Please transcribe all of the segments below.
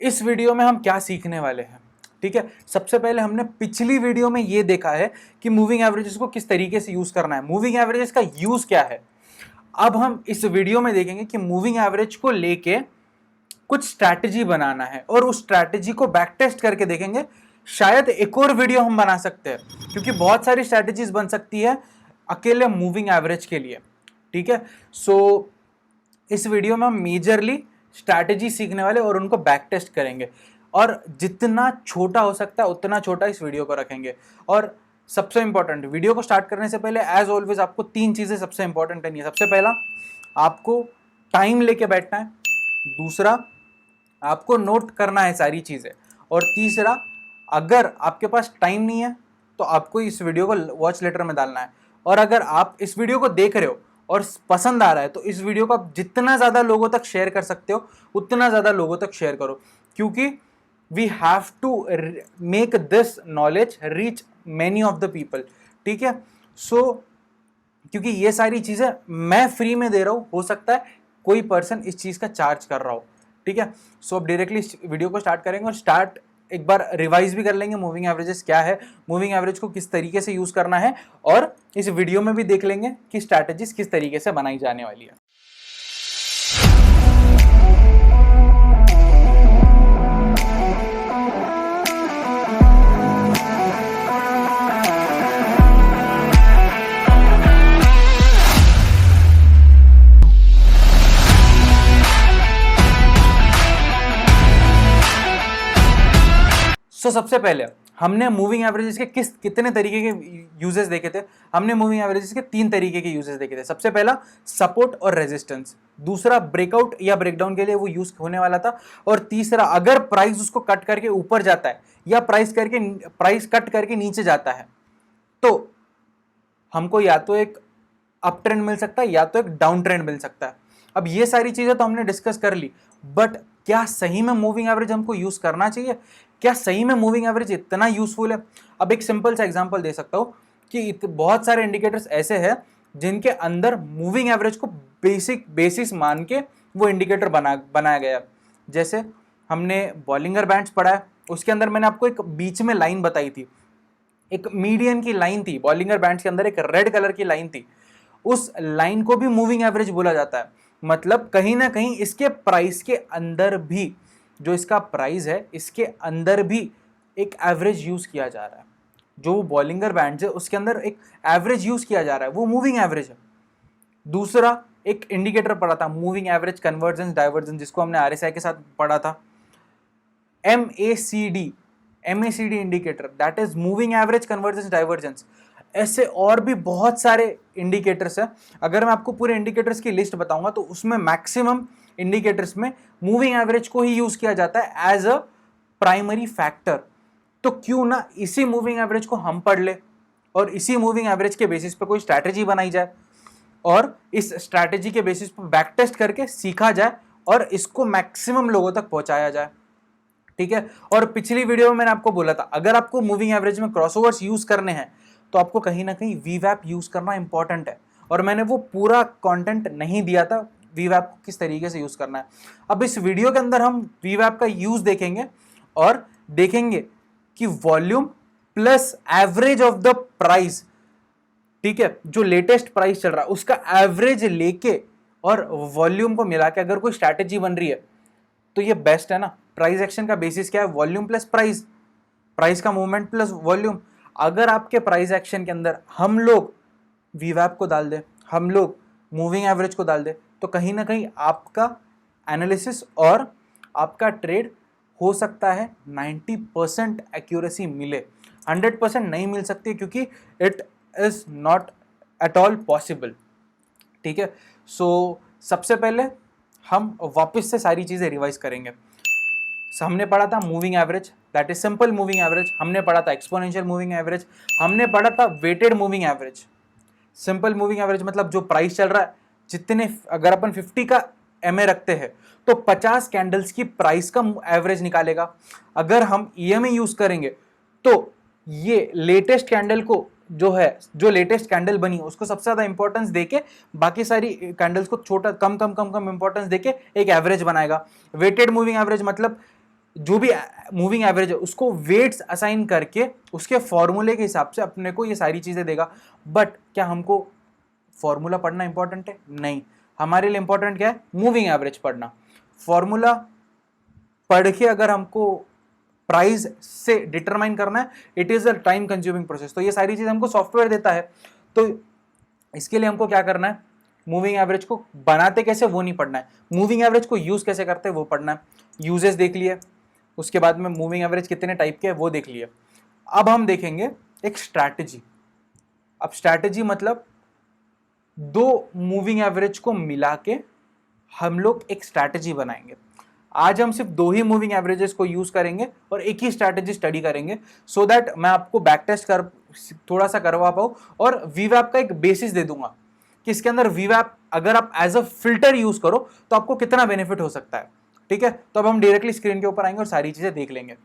इस वीडियो में हम क्या सीखने वाले हैं, ठीक है। सबसे पहले हमने पिछली वीडियो में ये देखा है कि मूविंग एवरेजेस को किस तरीके से यूज करना है, मूविंग एवरेजेस का यूज क्या है। अब हम इस वीडियो में देखेंगे कि मूविंग एवरेज को लेके कुछ स्ट्रैटेजी बनाना है और उस स्ट्रैटेजी को बैक टेस्ट करके देखेंगे। शायद एक और वीडियो हम बना सकते हैं, क्योंकि बहुत सारी स्ट्रैटेजीज बन सकती है अकेले मूविंग एवरेज के लिए, ठीक है। सो इस वीडियो में हम मेजरली स्ट्रैटेजी सीखने वाले और उनको बैक टेस्ट करेंगे, और जितना छोटा हो सकता है उतना छोटा इस वीडियो को रखेंगे। और सबसे इंपॉर्टेंट, वीडियो को स्टार्ट करने से पहले एज ऑलवेज आपको 3 चीजें सबसे इंपॉर्टेंट करनी है। सबसे पहला, आपको टाइम लेके बैठना है। दूसरा, आपको नोट करना है सारी चीजें। और तीसरा, अगर आपके पास टाइम नहीं है तो आपको इस वीडियो को वॉच लेटर में डालना है। और अगर आप इस वीडियो को देख रहे हो और पसंद आ रहा है तो इस वीडियो को आप जितना ज़्यादा लोगों तक शेयर कर सकते हो उतना ज़्यादा लोगों तक शेयर करो, क्योंकि we have to make this knowledge reach many of the people, ठीक है। सो क्योंकि ये सारी चीज़ें मैं फ्री में दे रहा हूँ, हो सकता है कोई पर्सन इस चीज़ का चार्ज कर रहा हो, ठीक है। सो अब डायरेक्टली वीडियो को स्टार्ट करेंगे और एक बार रिवाइज भी कर लेंगे मूविंग एवरेजेस क्या है, मूविंग एवरेज को किस तरीके से यूज करना है, और इस वीडियो में भी देख लेंगे कि स्ट्रैटेजीज किस तरीके से बनाई जाने वाली है। सबसे पहले हमने मूविंग एवरेजेस के कितने तरीके के यूजेस देखे थे। हमने मूविंग एवरेजेस के 3 तरीके के यूजेस देखे थे। सबसे पहला सपोर्ट और रेजिस्टेंस, दूसरा ब्रेकआउट या ब्रेकडाउन के लिए वो यूज होने वाला था, और तीसरा अगर प्राइस उसको कट करके ऊपर जाता है या प्राइस कट करके नीचे जाता है तो हमको या तो एक अप ट्रेंड मिल सकता है या तो एक डाउन ट्रेंड मिल सकता है। अब ये सारी चीजें तो हमने डिस्कस कर ली, बट क्या सही में मूविंग एवरेज हमको यूज करना चाहिए? क्या सही में मूविंग एवरेज इतना यूजफुल है? अब एक सिंपल सा एग्जांपल दे सकता हूं कि बहुत सारे इंडिकेटर्स ऐसे हैं जिनके अंदर मूविंग एवरेज को बेसिस मान के वो इंडिकेटर बनाया गया। जैसे हमने बॉलिंगर बैंड्स पढ़ा है, उसके अंदर मैंने आपको एक बीच में लाइन बताई थी, एक मीडियन की लाइन थी बॉलिंगर बैंड्स के अंदर, एक रेड कलर की लाइन थी। उस लाइन को भी मूविंग एवरेज बोला जाता है। मतलब कहीं ना कहीं इसके प्राइस के अंदर भी, जो इसका प्राइस है इसके अंदर भी एक एवरेज यूज किया जा रहा है। जो बॉलिंगर बैंड है उसके अंदर एक एवरेज यूज किया जा रहा है, वो मूविंग एवरेज है। दूसरा एक इंडिकेटर पढ़ा था, मूविंग एवरेज कन्वर्जेंस डाइवर्जेंस, जिसको हमने आरएसआई के साथ पढ़ा था, MACD indicator, that is moving average convergence divergence. ऐसे और भी बहुत सारे इंडिकेटर्स हैं। अगर मैं आपको पूरे इंडिकेटर्स की लिस्ट बताऊंगा तो उसमें मैक्सिमम इंडिकेटर्स में मूविंग एवरेज को ही यूज किया जाता है एज अ प्राइमरी फैक्टर। तो क्यों ना इसी मूविंग एवरेज को हम पढ़ ले और इसी मूविंग एवरेज के बेसिस पे कोई स्ट्रैटेजी बनाई जाए और इस स्ट्रैटेजी के बेसिस पे बैक टेस्ट करके सीखा जाए और इसको मैक्सिमम लोगों तक पहुंचाया जाए, ठीक है। और पिछली वीडियो में मैंने आपको बोला था अगर आपको मूविंग एवरेज में क्रॉसओवर्स यूज करने हैं तो आपको कहीं ना कहीं वीवैप यूज करना इंपॉर्टेंट है, और मैंने वो पूरा कंटेंट नहीं दिया था वीवैप को किस तरीके से यूज करना है। अब इस वीडियो के अंदर हम वीवैप का यूज देखेंगे और देखेंगे कि volume plus average of the price, ठीक है, जो लेटेस्ट प्राइस चल रहा है उसका एवरेज लेके और वॉल्यूम को मिला के अगर कोई स्ट्रैटेजी बन रही है तो ये बेस्ट है ना। प्राइस एक्शन का बेसिस क्या है? वॉल्यूम प्लस प्राइस, प्राइस का मूवमेंट प्लस वॉल्यूम। अगर आपके प्राइस एक्शन के अंदर हम लोग वीवैप को डाल दें, हम लोग मूविंग एवरेज को डाल दें, तो कहीं ना कहीं आपका एनालिसिस और आपका ट्रेड हो सकता है 90% एक्यूरेसी मिले, 100% नहीं मिल सकती, क्योंकि it is not at all possible, ठीक है। सो सबसे पहले हम वापस से सारी चीजें रिवाइज करेंगे। हमने पढ़ा था moving average, that is simple moving average. हमने पढ़ा था एक्सपोनेंशियल मूविंग एवरेज। हमने पढ़ा था weighted moving average. Simple moving average मतलब जो प्राइस चल रहा है, जितने, अगर अपन 50 का MA रखते हैं तो 50 कैंडल्स की प्राइस का एवरेज निकालेगा। अगर हम EMA यूज करेंगे तो ये लेटेस्ट कैंडल को जो लेटेस्ट कैंडल बनी उसको सबसे ज्यादा इंपॉर्टेंस देके बाकी सारी कैंडल्स को छोटा कम इंपॉर्टेंस देके एक एवरेज बनाएगा। वेटेड मूविंग एवरेज मतलब जो भी मूविंग एवरेज है उसको वेट्स असाइन करके उसके फॉर्मूले के हिसाब से अपने को ये सारी चीजें देगा। बट क्या हमको फॉर्मूला पढ़ना इंपॉर्टेंट है? नहीं, हमारे लिए इंपॉर्टेंट क्या है? मूविंग एवरेज पढ़ना। फॉर्मूला पढ़ के अगर हमको प्राइस से डिटरमाइन करना है, it is a time consuming process. तो ये सारी चीज हमको सॉफ्टवेयर देता है, तो इसके लिए हमको क्या करना है? मूविंग एवरेज को बनाते कैसे वो नहीं पढ़ना है, मूविंग एवरेज को यूज कैसे करते हैं वो पढ़ना है। यूजेस देख लिए, उसके बाद में मूविंग एवरेज कितने टाइप के है वो देख लिए। अब हम देखेंगे एक स्ट्रैटेजी। अब स्ट्रैटेजी मतलब दो मूविंग एवरेज को मिला के हम लोग एक स्ट्रैटेजी बनाएंगे। आज हम सिर्फ दो ही मूविंग एवरेजेस को यूज करेंगे और एक ही स्ट्रैटेजी स्टडी करेंगे, सो दैट मैं आपको बैक टेस्ट कर थोड़ा सा करवा पाऊँ और वीवैप का एक बेसिस दे दूंगा कि इसके अंदर वीवैप अगर आप एज अ फिल्टर यूज करो तो आपको कितना बेनिफिट हो सकता है। ठीक है, तो अब हम डायरेक्टली स्क्रीन के ऊपर आएंगे और सारी चीजें देख लेंगे।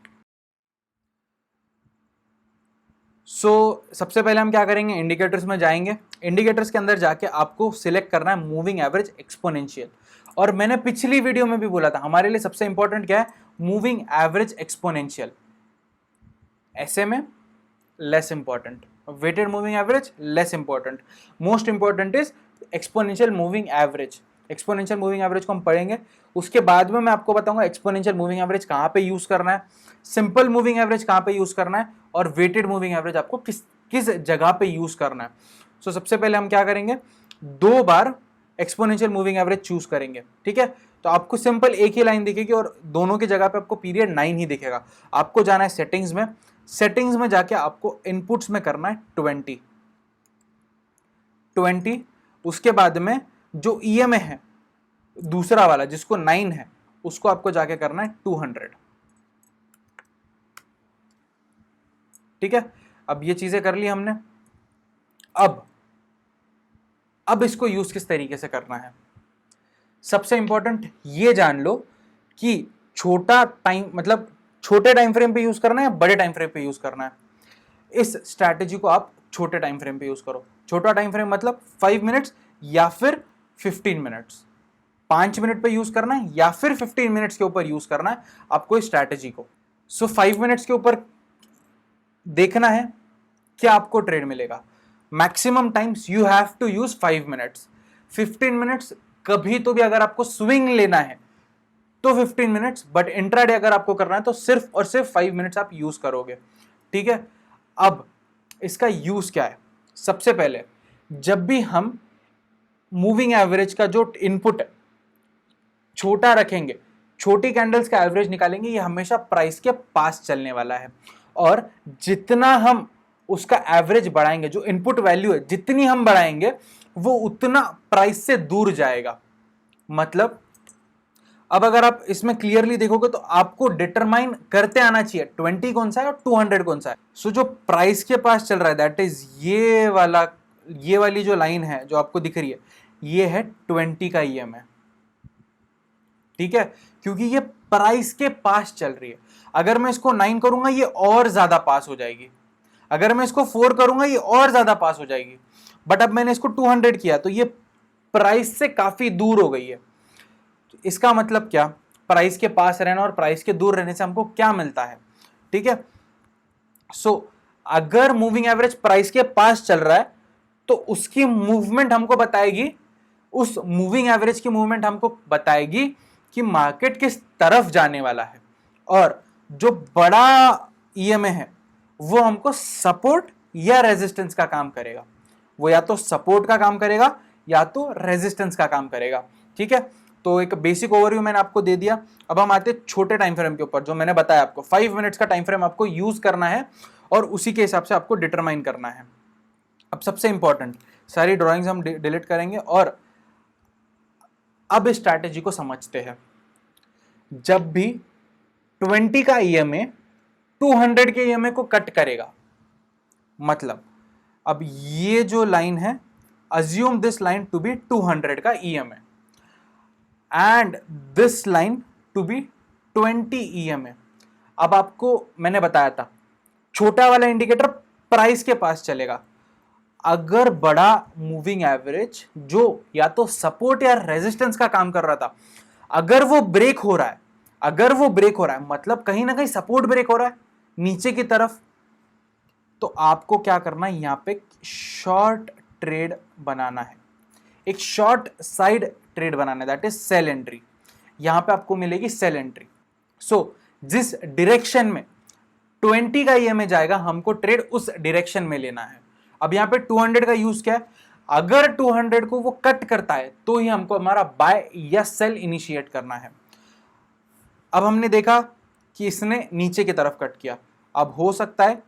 सबसे पहले हम क्या करेंगे? इंडिकेटर्स में जाएंगे। इंडिकेटर्स के अंदर जाके आपको सिलेक्ट करना है मूविंग एवरेज एक्सपोनेंशियल। और मैंने पिछली वीडियो में भी बोला था हमारे लिए सबसे इंपॉर्टेंट क्या है? Moving average exponential. ऐसे में less important, weighted moving average less important, most important is exponential moving average. Exponential moving average को हम पढ़ेंगे, उसके बाद में मैं आपको बताऊंगा एक्सपोनेंशियल मूविंग एवरेज कहां पे यूज करना है, सिंपल मूविंग एवरेज कहां पे यूज करना है, और वेटेड मूविंग एवरेज आपको किस किस जगह पे यूज करना है। सबसे पहले हम क्या करेंगे? 2 बार एक्सपोनेंशियल मूविंग एवरेज चूज करेंगे। ठीक है, तो आपको सिंपल एक ही लाइन दिखेगी और दोनों की जगह पे आपको पीरियड 9 ही दिखेगा। आपको जाना है सेटिंग्स में, सेटिंग्स में जाके आपको इनपुट्स में करना है 20। उसके बाद में जो ईएमए है दूसरा वाला जिसको 9 है उसको आपको जाके करना है 200। ठीक है, अब ये चीजें कर ली हमने। अब इसको यूज किस तरीके से करना है? सबसे इंपॉर्टेंट ये जान लो कि छोटा टाइम मतलब छोटे टाइम फ्रेम पे यूज करना है या बड़े टाइम फ्रेम पे यूज करना है। इस स्ट्रैटेजी को आप छोटे टाइम फ्रेम पे यूज करो। छोटा टाइम फ्रेम मतलब 5 मिनट्स या फिर 15 मिनट्स। 5 मिनट पे यूज करना है या फिर 15 मिनट्स के ऊपर यूज करना है आपको इस स्ट्रैटेजी को। 5 मिनट्स के ऊपर देखना है क्या आपको ट्रेड मिलेगा। Maximum times you have to use 5 minutes. 15 minutes कभी तो भी अगर आपको स्विंग लेना है तो 15 मिनट्स, बट इंट्राडे अगर आपको करना है तो सिर्फ और सिर्फ 5 मिनट्स आप यूज करोगे। ठीक है, अब इसका यूज क्या है? सबसे पहले जब भी हम मूविंग एवरेज का जो इनपुट है छोटा रखेंगे, छोटी कैंडल्स का एवरेज निकालेंगे, ये हमेशा प्राइस के पास चलने वाला है। और जितना हम उसका एवरेज बढ़ाएंगे, जो इनपुट वैल्यू है जितनी हम बढ़ाएंगे वो उतना प्राइस से दूर जाएगा। मतलब अब अगर आप इसमें क्लियरली देखोगे तो आपको डिटरमाइन करते आना चाहिए 20 कौन सा है और 200 कौन सा है। जो प्राइस के पास चल रहा है दैट इज ये वाली जो लाइन है जो आपको दिख रही है, ये है 20 का ईएमए। ठीक है, क्योंकि ये प्राइस के पास चल रही है। अगर मैं इसको 9 करूंगा ये और ज्यादा पास हो जाएगी, अगर मैं इसको 4 करूंगा ये और ज्यादा पास हो जाएगी, बट अब मैंने इसको 200 किया तो ये प्राइस से काफी दूर हो गई है। तो इसका मतलब क्या? प्राइस के पास रहना और प्राइस के दूर रहने से हमको क्या मिलता है? ठीक है, अगर मूविंग एवरेज प्राइस के पास चल रहा है तो उसकी मूवमेंट हमको बताएगी, उस मूविंग एवरेज की मूवमेंट हमको बताएगी कि मार्केट किस तरफ जाने वाला है। और जो बड़ा ईएमए है वो हमको सपोर्ट या रेजिस्टेंस का काम करेगा। वो या तो सपोर्ट का काम करेगा या तो रेजिस्टेंस का काम करेगा। ठीक है, तो एक बेसिक ओवरव्यू मैंने आपको दे दिया। अब हम आते हैं छोटे टाइम फ्रेम के ऊपर, जो मैंने बताया आपको 5 मिनट्स का टाइम फ्रेम आपको यूज करना है और उसी के हिसाब से आपको डिटरमाइन करना है। अब सबसे इंपॉर्टेंट, सारी ड्राइंग्स हम डिलीट करेंगे और अब इस स्ट्रैटेजी को समझते हैं। जब भी 20 का ईएमए 200 के ईएमए को कट करेगा, मतलब अब ये जो लाइन है, assume this line to be 200 का EMA and this line to be 20 EMA. अब आपको मैंने बताया था छोटा वाला इंडिकेटर प्राइस के पास चलेगा। अगर बड़ा मूविंग एवरेज जो या तो सपोर्ट या रेजिस्टेंस का काम कर रहा था, अगर वो ब्रेक हो रहा है, अगर वो ब्रेक हो रहा है मतलब कहीं ना कहीं सपोर्ट ब्रेक हो रहा है नीचे की तरफ, तो आपको क्या करना है, यहां पे शॉर्ट ट्रेड बनाना है, एक शॉर्ट साइड ट्रेड बनाना है, दैट इज सेल एंट्री। यहां पे आपको मिलेगी सेल एंट्री। सो जिस डायरेक्शन में 20 का ईएमए जाएगा हमको ट्रेड उस डायरेक्शन में लेना है। अब यहां पे 200 का यूज क्या है, अगर 200 को वो कट करता है तो ही हमको हमारा बाय या सेल इनिशिएट करना है। अब हमने देखा कि इसने नीचे की तरफ कट किया, अब हो सकता है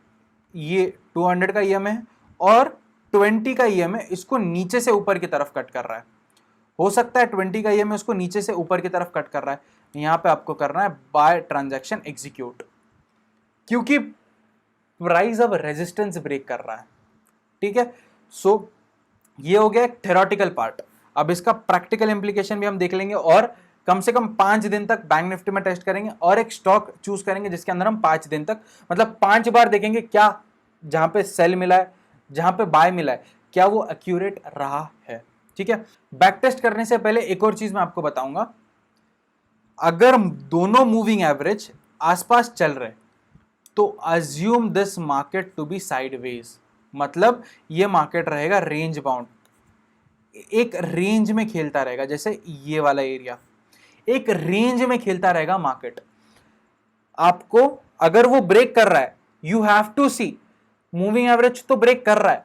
ये 200 का ईएमए है और 20 का ईएमए इसको नीचे से ऊपर की तरफ कट कर रहा है। हो सकता है 20 का ईएमए उसको नीचे से ऊपर की तरफ कट कर रहा है। यहां पे आपको करना है बाय ट्रांजैक्शन एग्जीक्यूट, क्योंकि प्राइस अब रेजिस्टेंस ब्रेक कर रहा है। ठीक है, सो ये हो गया एक थ्योरेटिकल पार्ट। अब इसका प्रैक्टिकल इंप्लीकेशन भी हम देख लेंगे और कम से कम 5 दिन तक बैंक निफ्टी में टेस्ट करेंगे और एक स्टॉक चूज करेंगे जिसके अंदर हम 5 दिन तक मतलब 5 बार देखेंगे क्या जहां पे सेल मिला है, जहां पे बाय मिला है, क्या वो एक्यूरेट रहा है। ठीक है, बैक टेस्ट करने से पहले एक और चीज मैं आपको बताऊंगा, अगर दोनों मूविंग एवरेज आसपास चल रहे तो assume this market to be sideways, मतलब ये मार्केट रहेगा रेंज बाउंड, एक रेंज में खेलता रहेगा, जैसे ये वाला एरिया एक रेंज में खेलता रहेगा मार्केट। आपको अगर वो ब्रेक कर रहा है, you have to see moving average तो ब्रेक कर रहा है,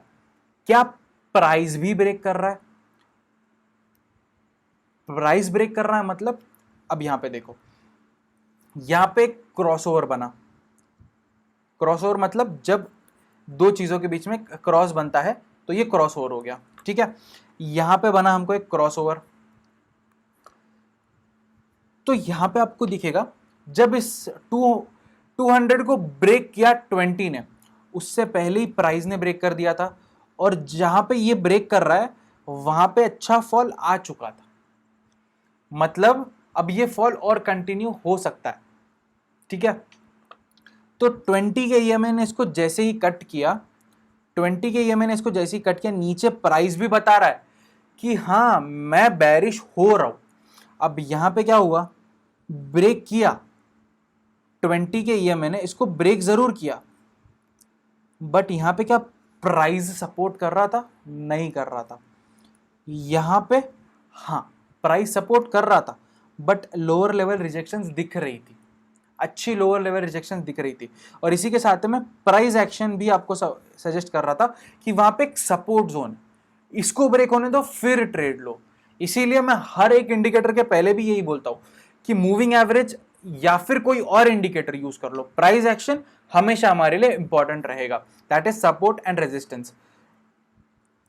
क्या प्राइस भी ब्रेक कर रहा है। प्राइस ब्रेक कर रहा है मतलब अब यहां पे देखो, यहां पे क्रॉसओवर बना, क्रॉसओवर मतलब जब दो चीजों के बीच में क्रॉस बनता है तो ये क्रॉसओवर हो गया। ठीक है, यहां पे बना हमको एक क्रॉसओवर, तो यहां पे आपको दिखेगा जब इस 200 को ब्रेक किया 20 ने, उससे पहले ही प्राइस ने ब्रेक कर दिया था और जहां पे ये ब्रेक कर रहा है वहां पे अच्छा फॉल आ चुका था, मतलब अब ये फॉल और कंटिन्यू हो सकता है। ठीक है, तो 20 के ईएमए ने इसको जैसे ही कट किया, 20 के ईएमए ने इसको जैसे ही कट किया, नीचे प्राइस भी बता रहा है कि हाँ मैं बेरिश हो रहा हूं। अब यहां पे क्या हुआ, ब्रेक किया 20 के ईएमए ने इसको ब्रेक जरूर किया, बट यहां पे क्या प्राइस सपोर्ट कर रहा था, नहीं कर रहा था। यहां पे हाँ प्राइस सपोर्ट कर रहा था बट लोअर लेवल रिजेक्शंस दिख रही थी, अच्छी लोअर लेवल रिजेक्शन दिख रही थी, और इसी के साथ में प्राइस एक्शन भी आपको सजेस्ट कर रहा था कि वहां पे एक सपोर्ट जोन, इसको ब्रेक होने दो फिर ट्रेड लो। इसीलिए मैं हर एक इंडिकेटर के पहले भी यही बोलता हूं कि मूविंग एवरेज या फिर कोई और इंडिकेटर यूज कर लो, प्राइस एक्शन हमेशा हमारे लिए इंपॉर्टेंट रहेगा, that is support and resistance.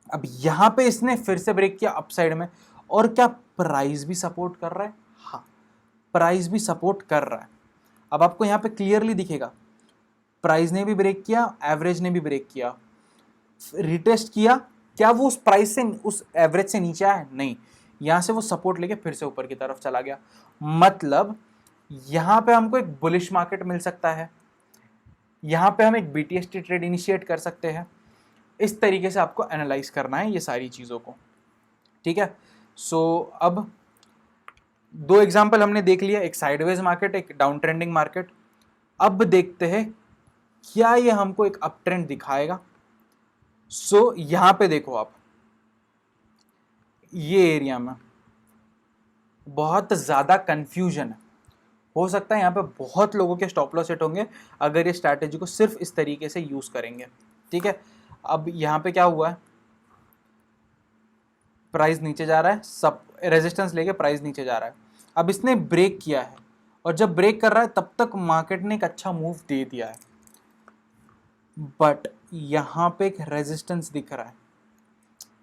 अब यहां पे इसने फिर से ब्रेक किया अपसाइड में, और क्या प्राइस भी सपोर्ट कर रहा है, हाँ प्राइस भी सपोर्ट कर रहा है। अब आपको यहां पे क्लियरली दिखेगा प्राइस ने भी ब्रेक किया, एवरेज ने भी ब्रेक किया, रिटेस्ट किया, क्या वो उस प्राइस से उस एवरेज से नीचे आया, नहीं, यहां से वो सपोर्ट लेके फिर से ऊपर की तरफ चला गया, मतलब यहां पे हमको एक बुलिश मार्केट मिल सकता है, यहां पे हम एक बीटीएसटी ट्रेड इनिशिएट कर सकते हैं। इस तरीके से आपको एनालाइज करना है ये सारी चीजों को। ठीक है, सो अब दो एग्जांपल हमने देख लिया, एक साइडवेज मार्केट, एक डाउन ट्रेंडिंग मार्केट। अब देखते हैं क्या ये हमको एक अप ट्रेंड दिखाएगा। सो यहां पे देखो आप, ये एरिया में बहुत ज्यादा कंफ्यूजन है, हो सकता है यहां पे बहुत लोगों के स्टॉप लॉस सेट होंगे अगर ये स्ट्रैटेजी को सिर्फ इस तरीके से यूज करेंगे। ठीक है, अब यहां पे क्या हुआ है, प्राइस नीचे जा रहा है, सब रेजिस्टेंस लेके प्राइस नीचे जा रहा है। अब इसने ब्रेक किया है और जब ब्रेक कर रहा है तब तक मार्केट ने एक अच्छा मूव दे दिया है, बट यहां पे एक रेजिस्टेंस दिख रहा है,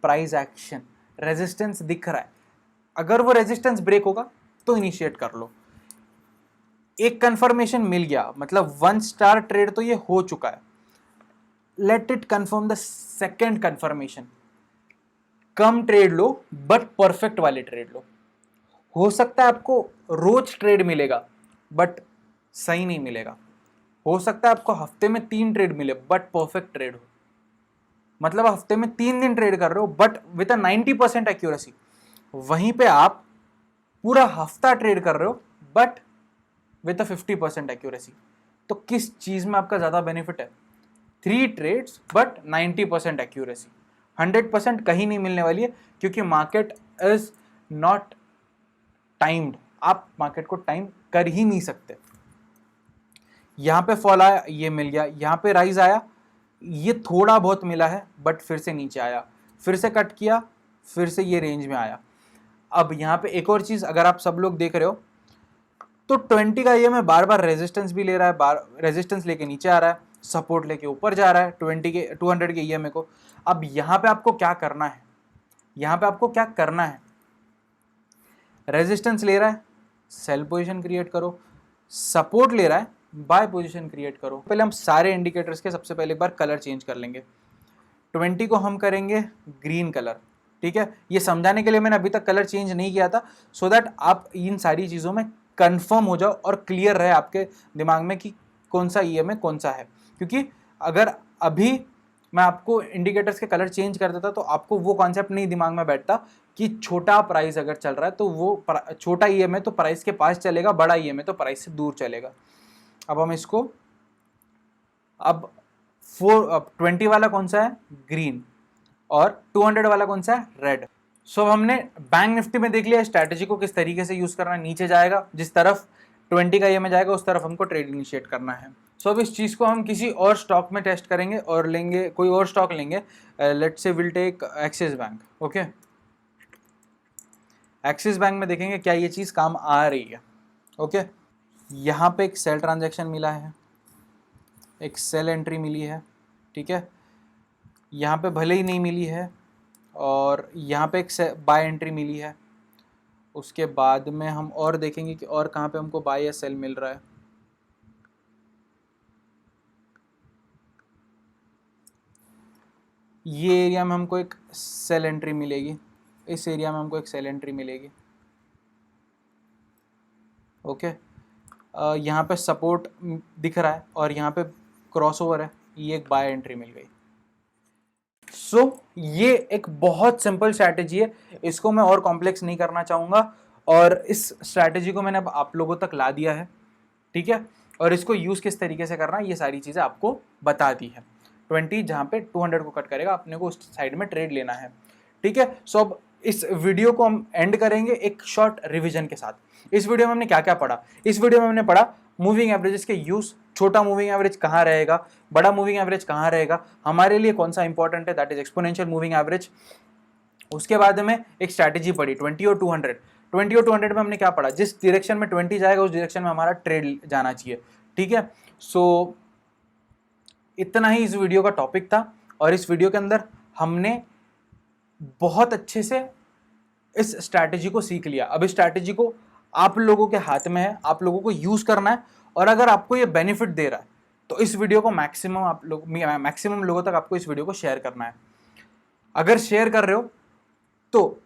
प्राइस एक्शन रेजिस्टेंस दिख रहा है, अगर वो रेजिस्टेंस ब्रेक होगा तो इनिशिएट कर लो। एक कंफर्मेशन मिल गया, मतलब 1 स्टार ट्रेड तो ये हो चुका है, let it confirm the second confirmation, come trade low but perfect वाले ट्रेड लो। हो सकता है आपको रोज ट्रेड मिलेगा बट सही नहीं मिलेगा, हो सकता है आपको हफ्ते में 3 ट्रेड मिले बट परफेक्ट ट्रेड हो, मतलब हफ्ते में 3 दिन ट्रेड कर रहे हो बट विद 90% एक्यूरेसी, वहीं पे आप पूरा हफ्ता ट्रेड कर रहे हो बट विद अ 50% एक्यूरेसी। तो किस चीज़ में आपका ज़्यादा बेनिफिट है? 3 ट्रेड्स बट 90% एक्यूरेसी। 100% कहीं नहीं मिलने वाली है, क्योंकि मार्केट इज नॉट टाइम्ड। आप मार्केट को टाइम कर ही नहीं सकते। यहाँ पे फॉल आया, ये मिल गया, यहाँ पे राइज आया, ये थोड़ा बहुत मिला है बट फिर से नीचे आया, फिर से कट किया, फिर से ये रेंज में आया। अब यहाँ पे एक और चीज़, अगर आप सब लोग देख रहे हो तो 20 का EMA बार बार रेजिस्टेंस भी ले रहा है, बार रेजिस्टेंस लेके नीचे आ रहा है, सपोर्ट लेके ऊपर जा रहा है 200 के EMA को। अब यहाँ पे आपको क्या करना है? यहाँ पे आपको क्या करना है? रेजिस्टेंस ले रहा है, सेल पोजीशन क्रिएट करो, सपोर्ट ले रहा है, बाय पोजीशन क्रिएट करो। पहले हम सारे इंडिकेटर्स के सबसे पहले एक बार कलर चेंज कर लेंगे। 20 को हम करेंगे ग्रीन कलर, ठीक है। ये समझाने के लिए मैंने अभी तक कलर चेंज नहीं किया था, सो दैट आप इन सारी चीज़ों में कंफर्म हो जाओ और क्लियर रहे आपके दिमाग में कि कौन सा EMA कौन सा है। क्योंकि अगर अभी मैं आपको इंडिकेटर्स के कलर चेंज कर देता तो आपको वो कॉन्सेप्ट नहीं दिमाग में बैठता कि छोटा प्राइस अगर चल रहा है तो वो छोटा EMA तो प्राइस के पास चलेगा, बड़ा EMA तो प्राइस से दूर चलेगा। अब हम इसको, अब 20 वाला कौन सा है? ग्रीन, और 200 वाला कौन सा है? रेड। सो हमने बैंक निफ्टी में देख लिया स्ट्रैटेजी को किस तरीके से यूज करना है। नीचे जाएगा, जिस तरफ 20 का EMA जाएगा उस तरफ हमको ट्रेड इनिशिएट करना है। सो अब इस चीज़ को हम किसी और स्टॉक में टेस्ट करेंगे और लेंगे, कोई और स्टॉक लेंगे। Let's say will take Axis Bank. Okay, Axis Bank में देखेंगे क्या ये चीज़ काम आ रही है। ओके, यहाँ पे एक सेल ट्रांजैक्शन मिला है, एक सेल एंट्री मिली है, ठीक है। यहाँ पे भले ही नहीं मिली है, और यहाँ पे एक बाय एंट्री मिली है। उसके बाद में हम और देखेंगे कि और कहाँ पे हमको बाय या सेल मिल रहा है। ये एरिया में हमको एक सेल एंट्री मिलेगी, इस एरिया में हमको एक सेल एंट्री मिलेगी। ओके, यहाँ पे सपोर्ट दिख रहा है और यहाँ पे क्रॉसओवर है, ये एक बाय एंट्री मिल गई। सो ये एक बहुत सिंपल स्ट्रैटेजी है, इसको मैं और कॉम्प्लेक्स नहीं करना चाहूँगा, और इस स्ट्रैटेजी को मैंने अब आप लोगों तक ला दिया है, ठीक है। और इसको यूज़ किस तरीके से करना है ये सारी चीज़ें आपको बता दी है। 20 जहाँ पे 200 को कट करेगा, अपने को उस साइड में ट्रेड लेना है, ठीक है। सो अब इस वीडियो को हम एंड करेंगे एक शॉर्ट रिविजन के साथ। इस वीडियो में हमने क्या क्या पढ़ा? इस वीडियो में हमने पढ़ा मूविंग एवरेजेस के यूज़, छोटा मूविंग एवरेज कहाँ रहेगा, बड़ा मूविंग एवरेज कहाँ रहेगा, हमारे लिए कौन सा इंपॉर्टेंट है, that is exponential moving average. उसके बाद में एक स्ट्रैटेजी पढ़ी 20 और 200। 20 और 200 में हमने क्या पढ़ा? जिस डायरेक्शन में 20 जाएगा उस डायरेक्शन में हमारा ट्रेड जाना चाहिए, ठीक है। सो इतना ही इस वीडियो का टॉपिक था, और इस वीडियो के अंदर हमने बहुत अच्छे से इस स्ट्रैटेजी को सीख लिया। अब इस स्ट्रैटेजी को आप लोगों के हाथ में है, आप लोगों को यूज़ करना है, और अगर आपको ये बेनिफिट दे रहा है तो इस वीडियो को मैक्सिमम लोगों तक आपको इस वीडियो को शेयर करना है। अगर शेयर कर रहे हो तो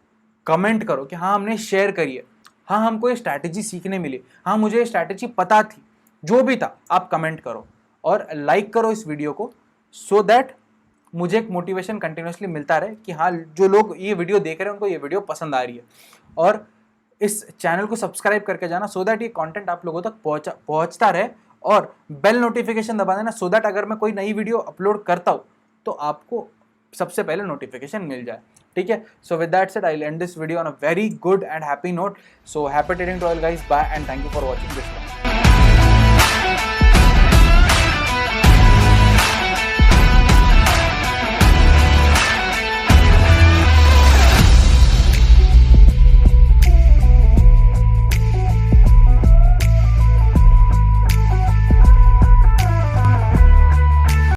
कमेंट करो कि हाँ हमने शेयर करी है, हाँ हमको ये स्ट्रैटेजी सीखने मिली, हाँ मुझे ये स्ट्रैटेजी पता थी, जो भी था आप कमेंट करो और लाइक करो इस वीडियो को, सो दैट मुझे एक मोटिवेशन कंटिन्यूसली मिलता रहे कि हाँ जो लोग ये वीडियो देख रहे हैं उनको ये वीडियो पसंद आ रही है। और इस चैनल को सब्सक्राइब करके जाना, सो दैट ये कंटेंट आप लोगों तक पहुंचता रहे, और बेल नोटिफिकेशन दबा देना, सो दैट अगर मैं कोई नई वीडियो अपलोड करता हूँ तो आपको सबसे पहले नोटिफिकेशन मिल जाए, ठीक है। So with that said I will end this video on a very good and happy note. So happy trading to all guys, bye and thank you for watching this.